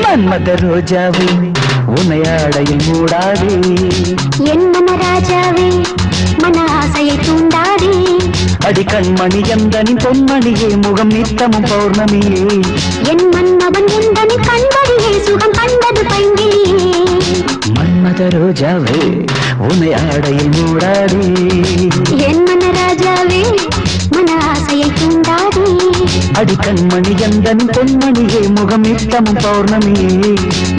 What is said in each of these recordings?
மன்மத ரோஜாவே உன்னையாடையில் மூடாதே என் மன ராஜாவே மன ஆசையை தூண்டாதே அடி கண்மணி எந்தனின் பொன்மணியே முகம் நித்தமும் பௌர்ணமியே என் மன்னவன் எந்தனின் கண்மணியே சுகம் கண்டது பைங்கிலியே மன்மத ரோஜாவே உன்னையாடையில் மூடாதே என் மன ராஜாவே மன ஆசையை தூண்டாதே அடி கண்மணி எந்தனின் பொன்மணியே முகம் நித்தமும் பௌர்ணமியே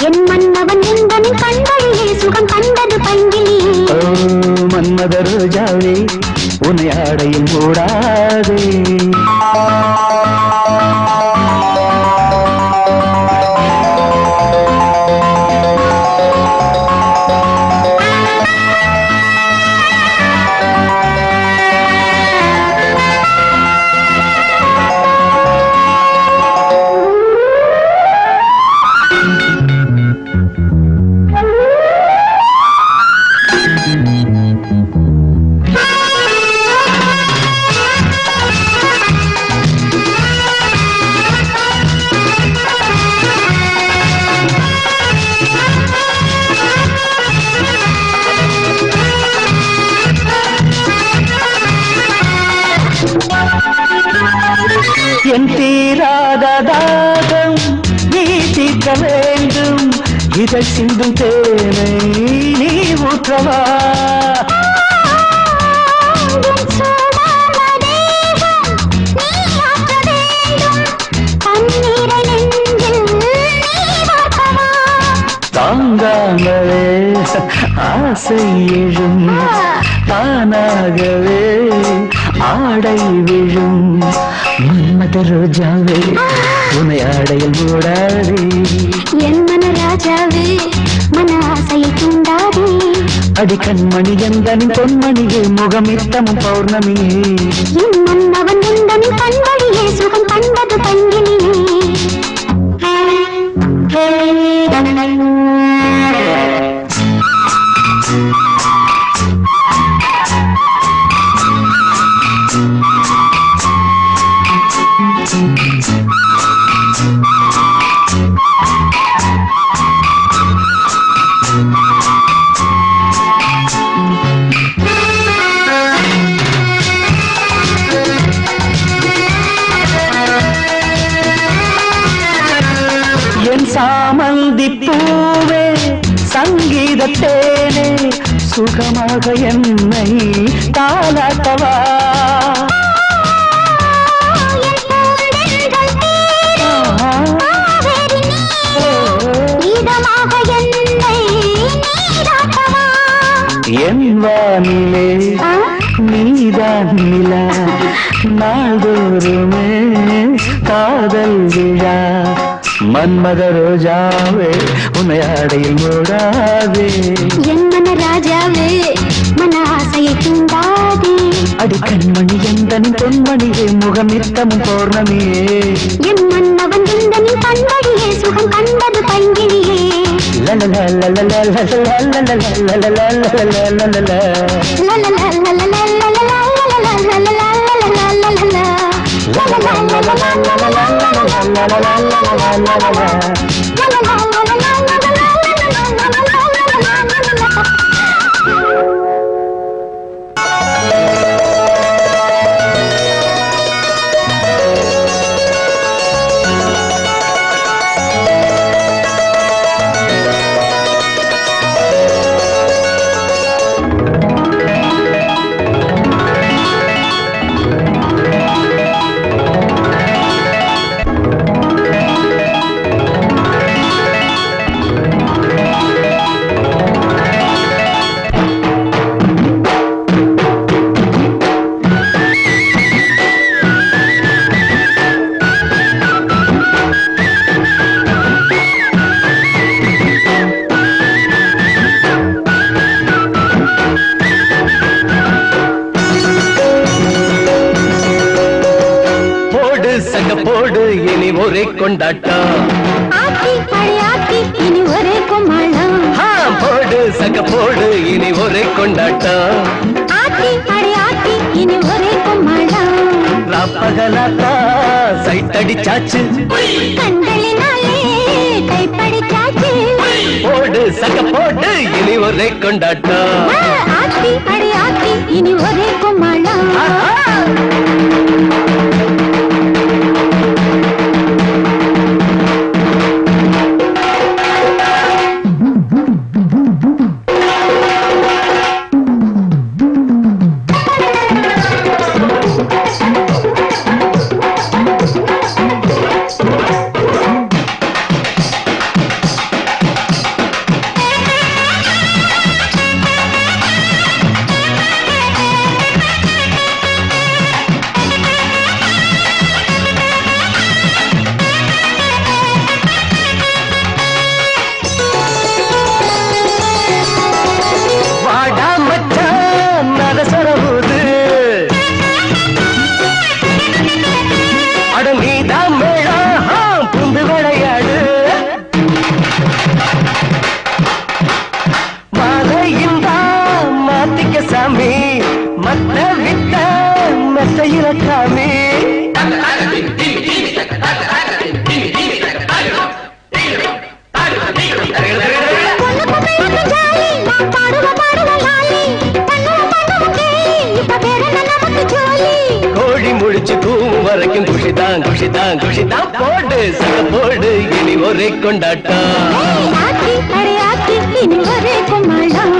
என் மன்னவன் எந்தனின் கண்மணியே சுகம் கண்டது பைங்கிலியே மன்மத ரோஜாவே உன்னையாடையில் மூடாதே என் தீராத தாகம் நீ தீர்க்க வேண்டும் இதை சிந்தும் தேனை நீ ஊற்றவா தாங்காமலே ஆசை எழும் தானாகவே ஆடை விழும் மன்மத ரோஜாவே உன்னை ஆடையில் மூடாதே என் மன ராஜாவே மன ஆசையை தூண்டாதே அடி கண்மணி எந்தனின் பொன்மணியே முகமித்தமும் பௌர்ணமியே என் மன்னவன் எந்தனின் கண்மணியே சுகம் கண்டது பங்கிலியே என் சாமந்தி பூவே சங்கீதத்தேனே சுகமாக என்னை தாலாட்டவா என் வானிலே நீதான் நிலா நாள்தோறுமே காதல் விழா மன்மத ரோஜாவே உன்னை ஆடையில் மூடாதே என் மன ராஜாவே மன ஆசையை தூண்டாதே அடி கண்மணி எந்தனின் பொன்மணியே முகமித்தமும் பௌர்ணமியே என் மன்னவன் எந்தனின் கண்மணியே சுகம் கண்டது பைங்கிலியே போடு இனி ஒரே கொண்டாட்டம் இனி ஒரே கும்மாளம் போடு சக போடு இனி ஒரே கொண்டாட்டம் ஆத்தி அடையாத்தி இனி ஒரே கும்மாளம் ராப்பகலாத்தா சைட் அடிச்சாச்சு கண்களினாலே கைப்படிச்சாச்சு போடு சக போடு இனி ஒரே கொண்டாட்டம் ஆத்தி அடையாத்தி இனி ஒரே கும்மாளம் கோழி முழிச்சு தூவும் வரைக்கும் குஷிதான் குஷிதான் குஷிதான் போடு சக போடு இனி ஒரே கொண்டாட்டம் ஆத்தி அடையாத்தி இனி ஒரே கும்மாளம்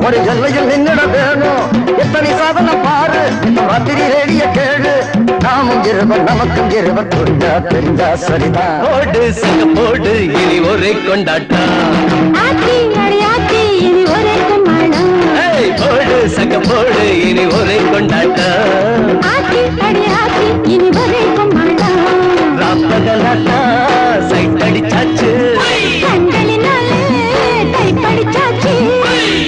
ஒரு எல்லையில் நின்னிட வேணும் எத்தனை சாதனை பாரு இந்த ராத்திரி ரேடிய கேளு நாமும் இருவர் நமக்கும் இருவர் புரிஞ்சா தெரிஞ்சா சரிதான் போடு சக போடு இனி ஒரே கொண்டாட்டம் ஆத்தி அடையாத்தி இனி ஒரே கும்மாளம் போடு சக போடு இனி ஒரே கொண்டாட்டம் ஆத்தி அடையாத்தி இனி ஒரே கும்மாளம் ராப்பகலாட்டா சைட் அடிச்சாச்சு கண்களினாலே கைப்படிச்சாச்சு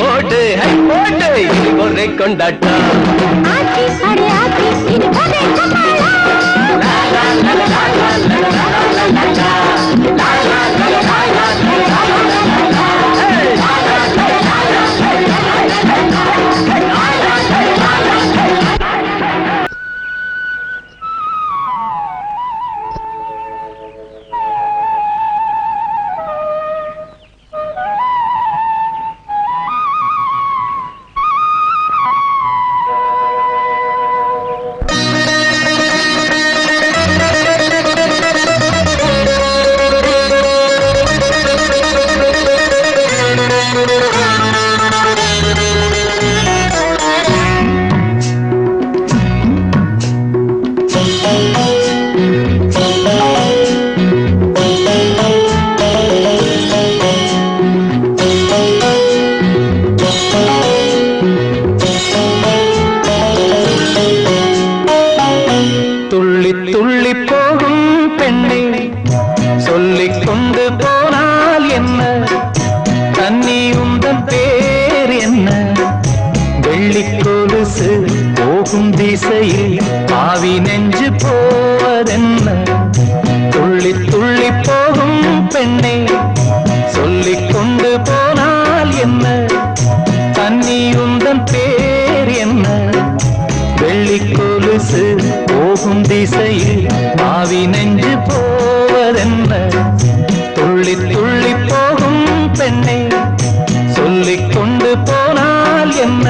போடு போடு இனி ஒரே கொண்டாட்டம் ஆத்தி அடையாத்தி இனி ஒரே கும்மாளம் போகும் திசையில் ஆவி நெஞ்சு போவதென்ன துள்ளி துள்ளி போகும் பெண்ணை சொல்லிக் கொண்டு போனால் என்ன தன்னியுந்தன் பேர் என்ன வெள்ளி கொலுசு போகும் திசையில் ஆவி நெஞ்சு போவதென்ன துள்ளி துள்ளி போகும் பெண்ணை சொல்லிக் கொண்டு போனால் என்ன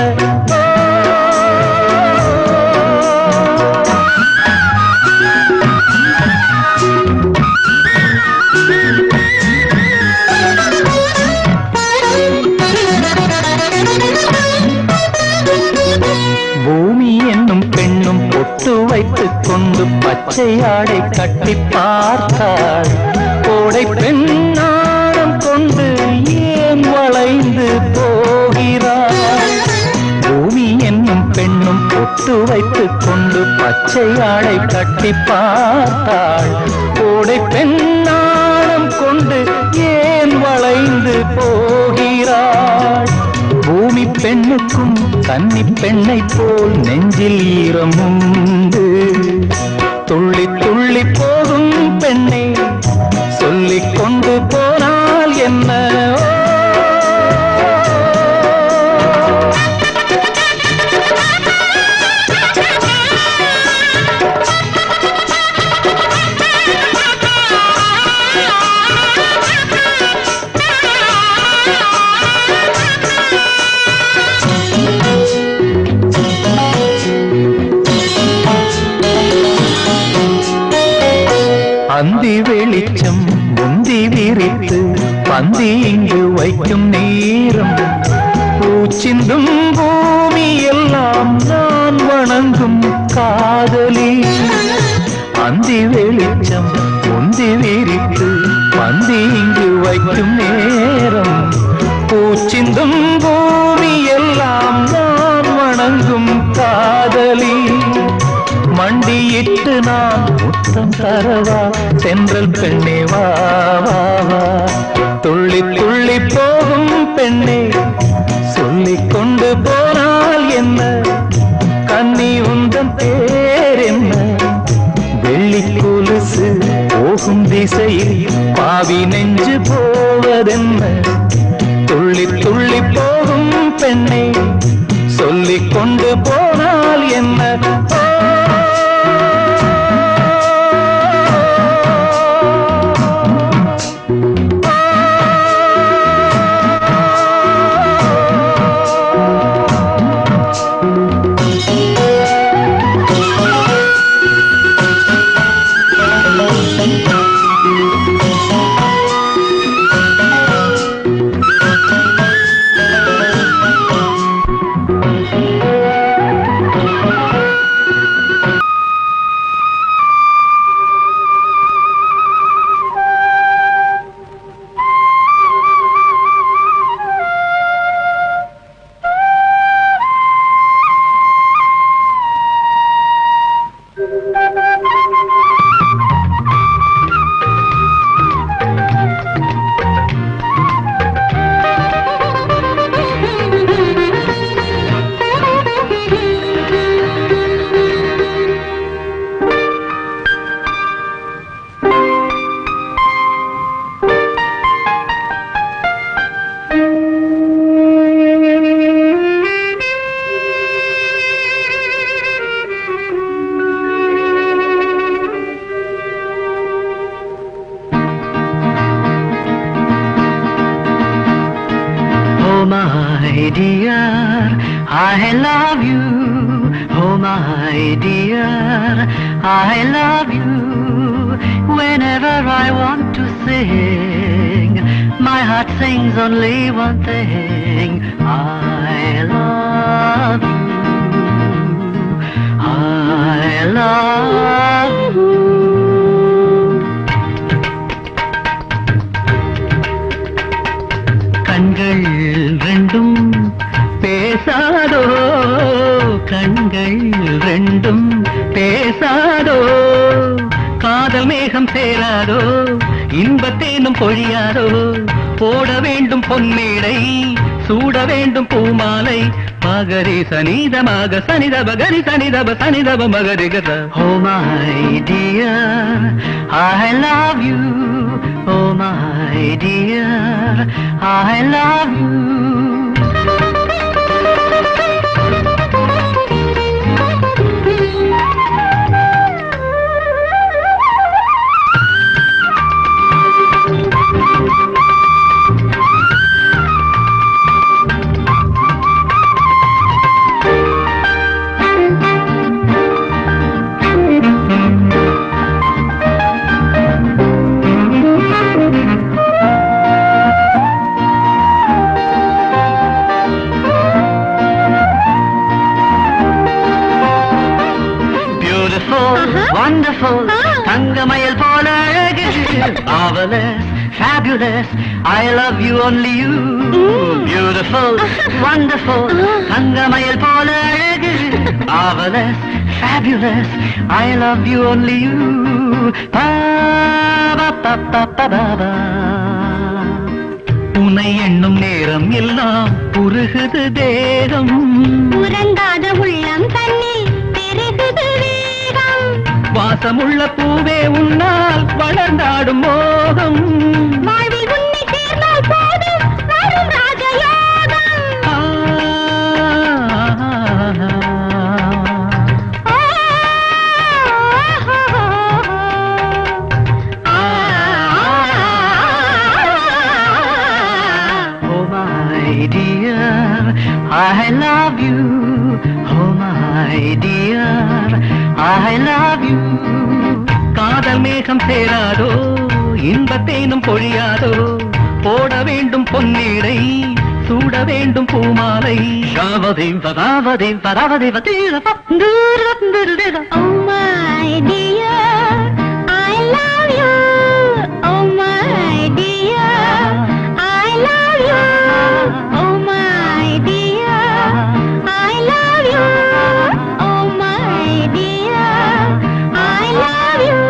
பச்சை ஆடை கட்டி பார்த்தாள். கோடை பெண்ணாடம் கொண்டு ஏன் வளைந்து போகிறாள்? பூமி என்னும் பெண்ணும் பொட்டு வைத்துக் கொண்டு பச்சை ஆடை கட்டி பார்த்தாள். கோடை பெண்ணாடம் கொண்டு ஏன் வளைந்து போகிறாள்? பூமி பெண்ணுக்கும் கன்னி பெண்ணை போல் நெஞ்சில் ஈரம் உண்டு. துள்ளி துள்ளி போகும் பெண்ணை சொல்லிக் கொண்டு போனால் என்ன? அந்தி வெளிச்சம் முந்தி விரித்து பந்தி இங்கு வைக்கும் நேரம். பூச்சிந்தும் பூமி எல்லாம் நான் வணங்கும் காதலி. அந்தி வெளிச்சம் முந்தி விரித்து பந்தி இங்கு வைக்கும் நேரம். பூச்சிந்தும் பூமி எல்லாம் நான் வணங்கும் காதலி. மண்டியிட்டு நான் முத்தம் தரவா சென்றல் பெண்ணே வா வா வா. துள்ளி துள்ளி போகும் பெண்ணே சொல்லிக் கொண்டு போனால் என்ன? கன்னி உந்தன் பேர் என்ன? வெள்ளி கொலுசு போகும் திசையில் பாவி நெஞ்சு போவதென்ன? துள்ளி துள்ளி போகும் பெண்ணே சொல்லிக் கொண்டு போனால் என்ன? my dear, I love you. Oh my dear, I love you. Whenever I want to sing, my heart sings only one thing. I love you. I love you. கண்கள் ரெண்டும் பேசாதோ, கண்கள் ரெண்டும் பேசாதோ, காதல் மேகம் சேராதோ, இன்பத்தேனும் பொழியாதோ, போட வேண்டும் பொன்மேடை, சூட வேண்டும் பூமாலை, மகரி சனிதமாக சனிதப கரி சனிதப சனிதப மகரி கத. Oh my dear, I love you. Oh my dear, I love you. Beautiful, wonderful, தங்கமயில் போல அழகு. Marvelous, fabulous, I love you, only you. Beautiful, wonderful, தங்கமயில் போல அழகு. Marvelous, fabulous, I love you, only you. Ba ba ba ba ba ba ba. உன்னை எண்ணும் நேரம் எல்லாம் உருகுது தேகம், உறங்காத உள்ளம் தன்னில் பெருகுது வேகம். வாசமுள்ள பூவே உன்னால் வளர்ந்தாடும் மோகம். வாழ்வில் உன்னை சேர்ந்தால் போதும் வரும் ராஜயோகம். Oh my dear, I love you. Oh my dear, I love you. காதல் மேகம் சேராதோ, இன்பத்தேனும் பொழியாதோ. போட வேண்டும் பொன்னீரை, சூட வேண்டும் பூமாலை. ஷாவதீம் பதாவதீம் பதாவதீவ தீரப தூரம் திருதிர. Oh my dear, I love you. Oh my dear, I love you. Oh my dear, I love you. Oh my dear, I love you.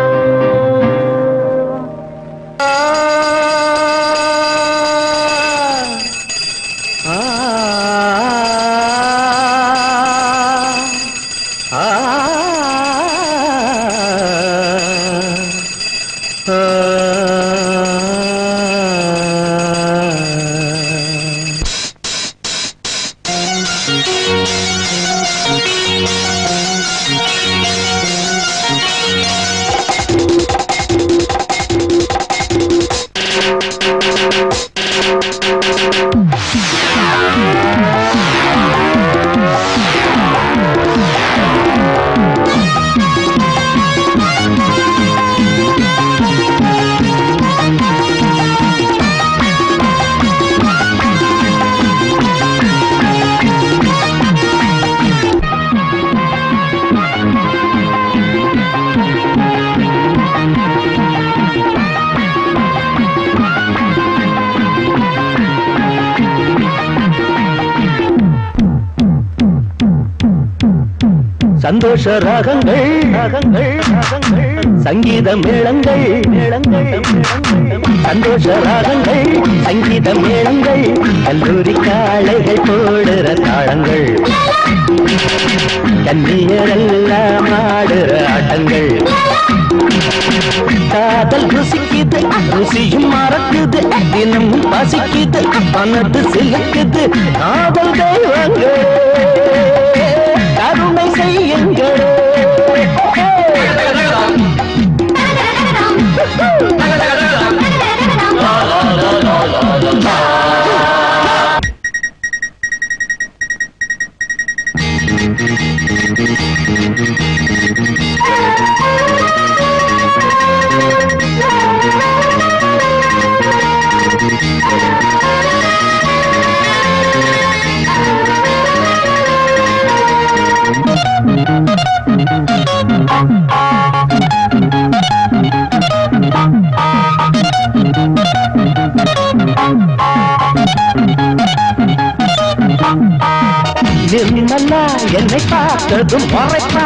சந்தோஷ ராகங்கள் ராகங்கள் ராகங்கள், சங்கீத மேளங்கள் மேளங்கள் மேளங்கள், சந்தோஷ ராகங்கள் சங்கீத மேளங்கள், கல்லூரி காளைகள் போடுற தாளங்கள், கன்னியரெல்லாம் ஆடுற ஆட்டங்கள். காதல் ருசிக்குது, ருசியும் மறக்குது, தினமும் பசிக்குது, மனது சிலுக்குது. காதல் தெய்வங்கள் கருணை செய்யுங்கள். நிர்மலா என்னை பார்த்தது முறைப்பா,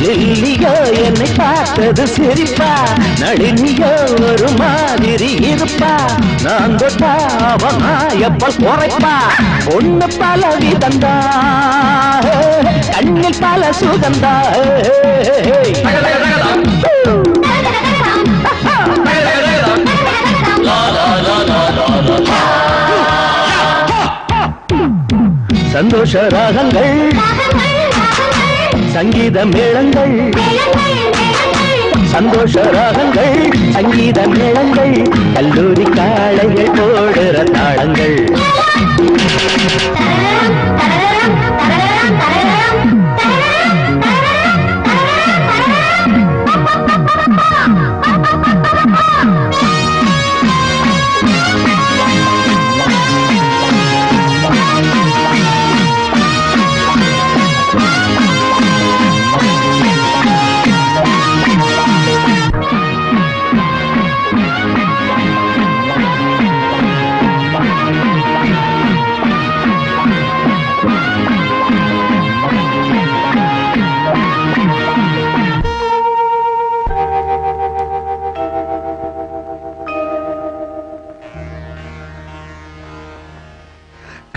லில்லியோ என்னை பார்த்தது சிரிப்பா, நளினியோ ஒரு மாதிரி இருப்பா, நான் தொட்டா அவன் எப்ப குறைப்பா. ஒண்ணு பல விதந்தா, கண்ணில் பல சுகந்தா. சந்தோஷ ராகங்கள் சங்கீத மேளங்கள், சந்தோஷ ராகங்கள் சங்கீத மேளங்கள், கல்லூரி காளைகள் போடுற தாளங்கள்.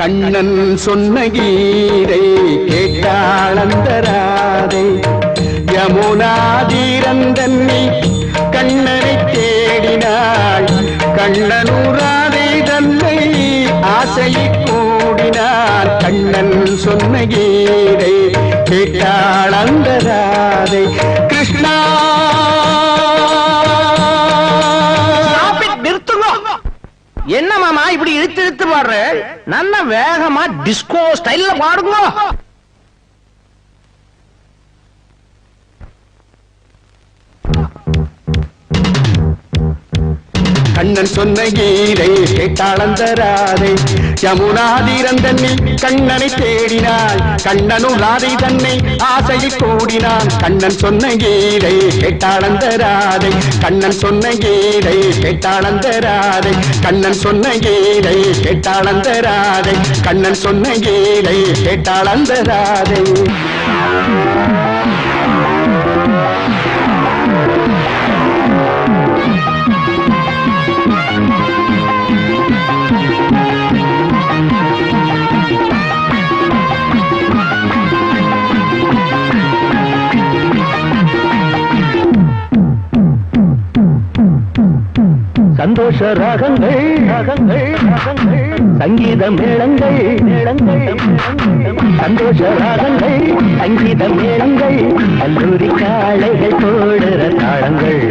கண்ணன் சொன்ன கீதை கேட்டாளந்தராதை யமுனாதீரந்தன்னி கண்ணனை தேடினாள் கண்ணனூராதை தன்னை ஆசையை கூடினாள் கண்ணன் சொன்ன கீதை கேட்டாளந்தராதை கிருஷ்ணா என்ன மாமா இப்படி இழுத்து இழுத்து பாடுற நல்ல வேகமா டிஸ்கோ ஸ்டைல்ல பாடுங்க கண்ணன் சொன்ன கீதை கேட்டாளந்தராதை யமுனாதீரந்தன்னில் கண்ணனை தேடினாள் கண்ணனும் ராதை தன்னை ஆசையை கூடினான் கண்ணன் சொன்ன கீதை கேட்டாளந்தராதை கண்ணன் சொன்ன கீதை கேட்டாளந்தராதை கண்ணன் சொன்ன கீதை கேட்டாளந்தராதை கண்ணன் சொன்ன கீதை கேட்டாளந்தராதை சந்தோஷ ராகங்கள் ராகங்கள் ராகங்கள் சங்கீத மேளங்கள் மேளங்கள் சந்தோஷ ராகங்கள் சங்கீத மேளங்கள் கல்லூரி காளைகள் போடுற தாளங்கள்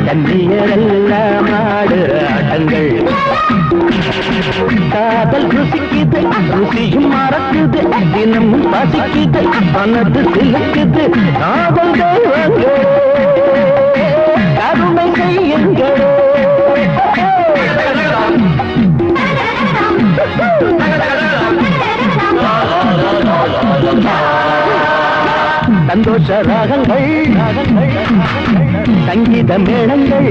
கண்ணியரெல்லாம் ஆடுற ஆட்டங்கள் காதல் ருசிக்குது ருசியும் மறக்குது தினமும் பசிக்குது மனது சிலுக்குது காதல் தெய்வங்கள் கருணை செய்யுங்கள் சந்தோஷ ராகங்கள் ராகங்கள் சங்கீத மேளங்கள்